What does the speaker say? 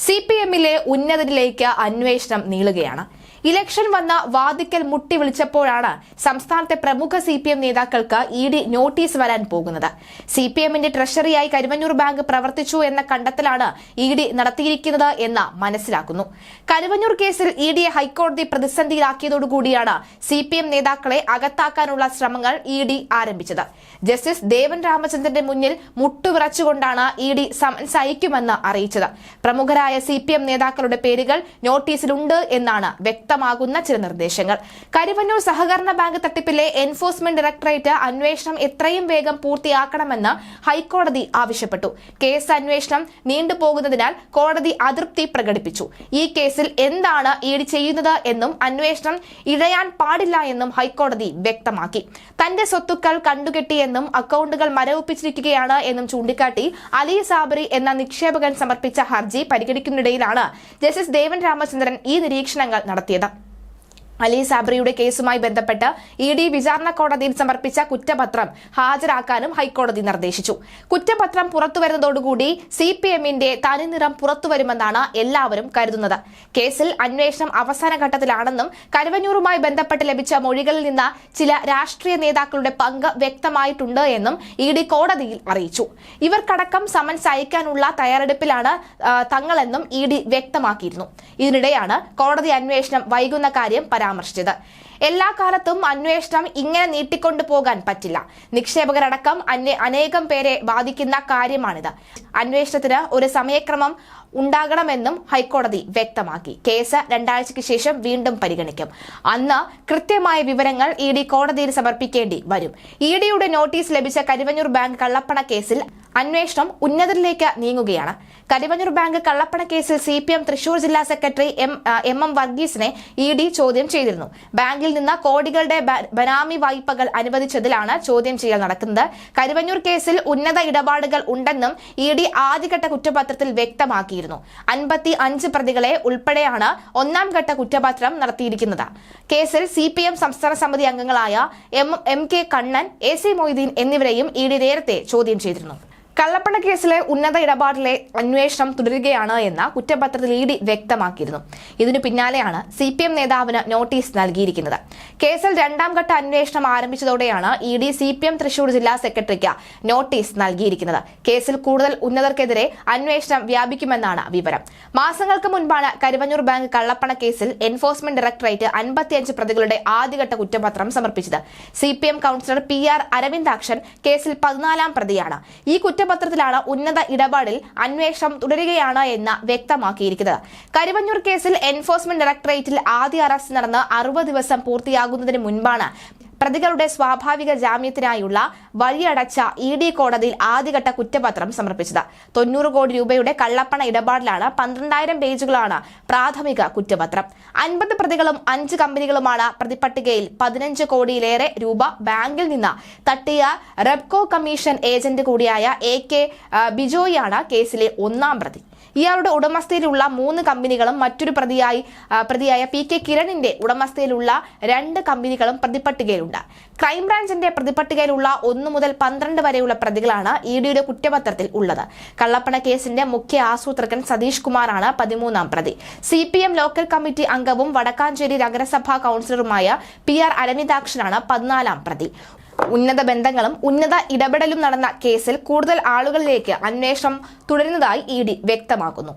സിപിഎമ്മിലെ ഉന്നതരിലേക്ക് അന്വേഷണം നീളുകയാണ്. ഇലക്ഷൻ വന്ന വാദിക്കൽ മുട്ടി വിളിച്ചപ്പോഴാണ് സംസ്ഥാനത്തെ പ്രമുഖ സിപിഎം നേതാക്കൾക്ക് ഇഡി നോട്ടീസ് വരാൻ പോകുന്നത്. സിപിഎമ്മിന്റെ ട്രഷറിയായി കരുവന്നൂർ ബാങ്ക് പ്രവർത്തിച്ചു എന്ന കണ്ടെത്തലാണ് ഇഡി നടത്തിയിരിക്കുന്നത് എന്ന് മനസ്സിലാക്കുന്നു. കരുവന്നൂർ കേസിൽ ഇഡിയെ ഹൈക്കോടതി പ്രതിസന്ധിയിലാക്കിയതോടുകൂടിയാണ് സിപിഎം നേതാക്കളെ അകത്താക്കാനുള്ള ശ്രമങ്ങൾ ഇഡി ആരംഭിച്ചത്. ജസ്റ്റിസ് ദേവൻ രാമചന്ദ്രന്റെ മുന്നിൽ മുട്ടുവിറച്ചുകൊണ്ടാണ് ഇഡി സമൻസ് അയക്കുമെന്ന് അറിയിച്ചത്. പ്രമുഖരായ സിപിഎം നേതാക്കളുടെ പേരുകൾ നോട്ടീസിലുണ്ട് എന്നാണ് വ്യക്തമാകുന്ന ചില നിർദ്ദേശങ്ങൾ. കരുവന്നൂർ സഹകരണ ബാങ്ക് തട്ടിപ്പിലെ എൻഫോഴ്സ്മെന്റ് ഡയറക്ടറേറ്റ് അന്വേഷണം എത്രയും വേഗം പൂർത്തിയാക്കണമെന്ന് ഹൈക്കോടതി ആവശ്യപ്പെട്ടു. കേസ് അന്വേഷണം നീണ്ടുപോകുന്നതിനാൽ കോടതി അതൃപ്തി പ്രകടിപ്പിച്ചു. ഈ കേസിൽ എന്താണ് ഇഡി ചെയ്യുന്നത് എന്നും അന്വേഷണം ഇഴയാൻ പാടില്ല എന്നും ഹൈക്കോടതി വ്യക്തമാക്കി. തന്റെ സ്വത്തുക്കൾ കണ്ടുകെട്ടിയെന്നും അക്കൌണ്ടുകൾ മരവിപ്പിച്ചിരിക്കുകയാണ് എന്നും ചൂണ്ടിക്കാട്ടി അലി സാബറി എന്ന നിക്ഷേപകൻ സമർപ്പിച്ച ഹർജി പരിഗണിക്കുന്നതിനിടയിലാണ് ജസ്റ്റിസ് ദേവൻ രാമചന്ദ്രൻ ഈ നിരീക്ഷണങ്ങൾ നടത്തിയത്. അലി സാബറിയുടെ കേസുമായി ബന്ധപ്പെട്ട് ഇഡി വിചാരണ കോടതിയിൽ സമർപ്പിച്ച കുറ്റപത്രം ഹാജരാക്കാനും ഹൈക്കോടതി നിർദ്ദേശിച്ചു. കുറ്റപത്രം പുറത്തുവരുന്നതോടുകൂടി സിപിഎമ്മിന്റെ തനിനിറം പുറത്തുവരുമെന്നാണ് എല്ലാവരും കരുതുന്നത്. കേസിൽ അന്വേഷണം അവസാന ഘട്ടത്തിലാണെന്നും കരുവന്നൂരുമായി ബന്ധപ്പെട്ട് ലഭിച്ച മൊഴികളിൽ നിന്ന് ചില രാഷ്ട്രീയ നേതാക്കളുടെ പങ്ക് വ്യക്തമായിട്ടുണ്ട് എന്നും ഇഡി കോടതിയിൽ അറിയിച്ചു. ഇവർക്കടക്കം സമൻസ് അയക്കാനുള്ള തയ്യാറെടുപ്പിലാണ് തങ്ങളെന്നും ഇഡി വ്യക്തമാക്കിയിരുന്നു. ഇതിനിടെയാണ് കോടതി അന്വേഷണം വൈകുന്ന കാര്യം പരാമർശിച്ചത്. എല്ലാ കാലത്തും അന്വേഷണം ഇങ്ങനെ നീട്ടിക്കൊണ്ടു പോകാൻ പറ്റില്ല. നിക്ഷേപകരടക്കം അനേകം പേരെ ബാധിക്കുന്ന കാര്യമാണിത്. അന്വേഷണത്തിന് ഒരു സമയക്രമം ഉണ്ടാകണമെന്നും ഹൈക്കോടതി വ്യക്തമാക്കി. കേസ് 2 ആഴ്ചയ്ക്ക് ശേഷം വീണ്ടും പരിഗണിക്കും. അന്ന് കൃത്യമായ വിവരങ്ങൾ ഇഡി കോടതിയിൽ സമർപ്പിക്കേണ്ടി വരും. ഇഡിയുടെ നോട്ടീസ് ലഭിച്ച കരുവന്നൂർ ബാങ്ക് കള്ളപ്പണ കേസിൽ അന്വേഷണം ഉന്നതരിലേക്ക് നീങ്ങുകയാണ്. കരുവന്നൂർ ബാങ്ക് കള്ളപ്പണ കേസിൽ സിപിഎം തൃശൂർ ജില്ലാ സെക്രട്ടറി എം വർഗീസിനെ ഇഡി ചോദ്യം ചെയ്തിരുന്നു. ബാങ്കിൽ നിന്ന് കോടികളുടെ ബനാമി വായ്പകൾ അനുവദിച്ചതിലാണ് ചോദ്യം ചെയ്യൽ നടക്കുന്നത്. കരുവന്നൂർ കേസിൽ ഉന്നത ഇടപാടുകൾ ഉണ്ടെന്നും ഇഡി ആദ്യഘട്ട കുറ്റപത്രത്തിൽ വ്യക്തമാക്കിയിരുന്നു. 55 പ്രതികളെ ഉൾപ്പെടെയാണ് 1ാം ഘട്ട കുറ്റപത്രം നടത്തിയിരിക്കുന്നത്. കേസിൽ സിപിഎം സംസ്ഥാന സമിതി അംഗങ്ങളായ M K Kannan, AC Moideen എന്നിവരെയും ഇഡി നേരത്തെ ചോദ്യം ചെയ്തിരുന്നു. കള്ളപ്പണ കേസിലെ ഉന്നത ഇടപാടിലെ അന്വേഷണം തുടരുകയാണ് എന്ന കുറ്റപത്രത്തിൽ ഇഡി വ്യക്തമാക്കിയിരുന്നു. ഇതിനു പിന്നാലെയാണ് സിപിഎം നേതാവിന് നോട്ടീസ് നൽകിയിരിക്കുന്നത്. കേസിൽ 2ാം ഘട്ട അന്വേഷണം ആരംഭിച്ചതോടെയാണ് ഇഡി സിപിഎം തൃശൂർ ജില്ലാ സെക്രട്ടറിക്ക് നോട്ടീസ് നൽകിയിരിക്കുന്നത്. കേസിൽ കൂടുതൽ ഉന്നതർക്കെതിരെ അന്വേഷണം വ്യാപിക്കുമെന്നാണ് വിവരം. മാസങ്ങൾക്ക് മുൻപാണ് കരുവന്നൂർ ബാങ്ക് കള്ളപ്പണ കേസിൽ എൻഫോഴ്സ്മെന്റ് ഡയറക്ടറേറ്റ് 55 പ്രതികളുടെ ആദ്യഘട്ട കുറ്റപത്രം സമർപ്പിച്ചത്. സിപിഎം കൌൺസിലർ PR അരവിന്ദാക്ഷൻ കേസിൽ 14ാം പ്രതിയാണ്. ഈ പത്രത്തിലാണ് ഉന്നത ഇടപാടിൽ അന്വേഷണം തുടരുകയാണ് എന്ന് വ്യക്തമാക്കിയിരിക്കുന്നത്. കരുവന്നൂർ കേസിൽ എൻഫോഴ്സ്മെന്റ് ഡയറക്ടറേറ്റിൽ ആദ്യ അറസ്റ്റ് നടന്ന് 60 ദിവസം പൂർത്തിയാകുന്നതിന് മുൻപാണ് പ്രതികളുടെ സ്വാഭാവിക ജാമ്യത്തിനായുള്ള വഴിയടച്ച ഇഡി കോടതിയിൽ ആദ്യഘട്ട കുറ്റപത്രം സമർപ്പിച്ചത്. 90 കോടി രൂപയുടെ കള്ളപ്പണ ഇടപാടിലാണ്. 12,000 പേജുകളാണ് പ്രാഥമിക കുറ്റപത്രം. 50 പ്രതികളും 5 കമ്പനികളുമാണ് പ്രതിപട്ടികയിൽ. 15 കോടിയിലേറെ രൂപ ബാങ്കിൽ നിന്ന് തട്ടിയ റെപ്കോ കമ്മീഷൻ ഏജന്റ് കൂടിയായ AK ബിജോയാണ് കേസിലെ 1ാം പ്രതി. ഇയാളുടെ ഉടമസ്ഥയിലുള്ള 3 കമ്പനികളും മറ്റൊരു പ്രതിയായ PK കിരണിന്റെ ഉടമസ്ഥയിലുള്ള 2 കമ്പനികളും പ്രതിപട്ടികയിലുണ്ട്. ക്രൈംബ്രാഞ്ചിന്റെ പ്രതിപട്ടികയിലുള്ള 1 മുതൽ 12 വരെയുള്ള പ്രതികളാണ് ഇഡിയുടെ കുറ്റപത്രത്തിൽ ഉള്ളത്. കള്ളപ്പണ കേസിന്റെ മുഖ്യ ആസൂത്രകൻ സതീഷ് കുമാറാണ് 13ാം പ്രതി. സിപിഎം ലോക്കൽ കമ്മിറ്റി അംഗവും വടക്കാഞ്ചേരി നഗരസഭാ കൌൺസിലറുമായ PR അരവിന്ദാക്ഷനാണ് 14ാം പ്രതി. ഉന്നത ബന്ധങ്ങളും ഉന്നത ഇടപെടലും നടന്ന കേസിൽ കൂടുതൽ ആളുകളിലേക്ക് അന്വേഷണം തുടരുന്നതായി ഇഡി വ്യക്തമാക്കുന്നു.